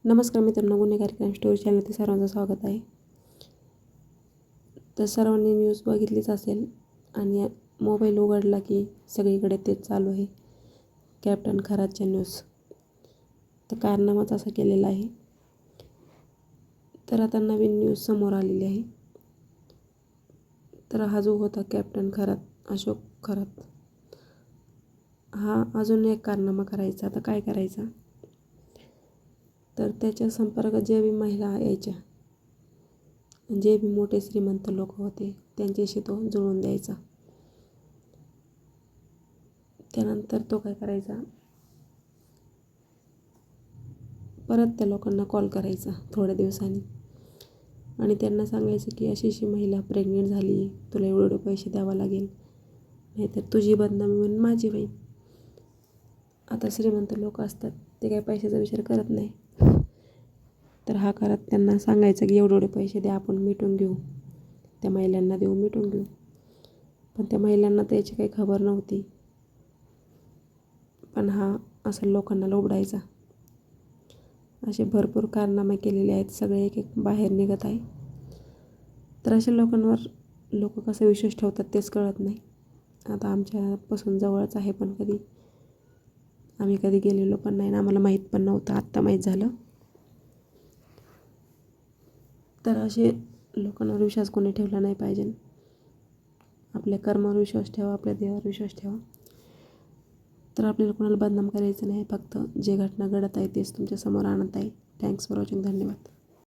नमस्कार मित्रांनो, गुन्हेगारी क्राईम स्टोरी चॅनलमध्ये सर्वांचं स्वागत आहे. तर सर्वांनी न्यूज बघितलीच असेल आणि मोबाईल उघडला की सगळीकडे तेच चालू आहे, कॅप्टन खरातच्या न्यूज. तर कारनामाच असा केलेला आहे. तर आता नवीन न्यूज समोर आलेली आहे. तर हा जो होता कॅप्टन खरात, अशोक खरात, हा अजून एक कारनामा करायचा. आता काय करायचा, तर त्याच्या संपर्कात जे बी महिला यायच्या, जे बी मोठे श्रीमंत लोक होते, त्यांच्याशी तो जुळवून द्यायचा. त्यानंतर तो काय करायचा, परत त्या लोकांना कॉल करायचा थोड्या दिवसांनी आणि त्यांना सांगायचं की अशी अशी महिला प्रेग्नेंट झाली, तुला एवढे एवढे पैसे द्यावा लागेल, नाहीतर तुझी बदनामी म्हणून माझी होईल. आता श्रीमंत लोक असतात, ते काही पैशाचा विचार करत नाही. तर हा करत त्यांना सांगायचं की एवढे एवढे पैसे द्या, आपण मिटून घेऊ, त्या महिलांना देऊ, मिटून घेऊ. पण त्या महिलांना त्याची काही खबर नव्हती. पण हा असं लोकांना लोबडायचा. असे भरपूर कारनामे केलेले आहेत, सगळे एक एक बाहेर निघत आहे. तर अशा लोकांवर लोक कसा विश्वास ठेवतात तेच कळत नाही. आता आमच्यापासून जवळच आहे, पण आम्ही कधी गेलेलो पण नाही, आम्हाला माहीत पण नव्हतं, आत्ता माहीत झालं. तर असे लोकांवर विश्वास कोणी ठेवला नाही पाहिजे. आपल्या कर्मावर विश्वास ठेवा, आपल्या देवावर विश्वास ठेवा. तर आपल्याला कोणाला बदनाम करायचं नाही, फक्त जे घटना घडत आहे तेच तुमच्यासमोर आणत आहे. Thanks for watching. धन्यवाद.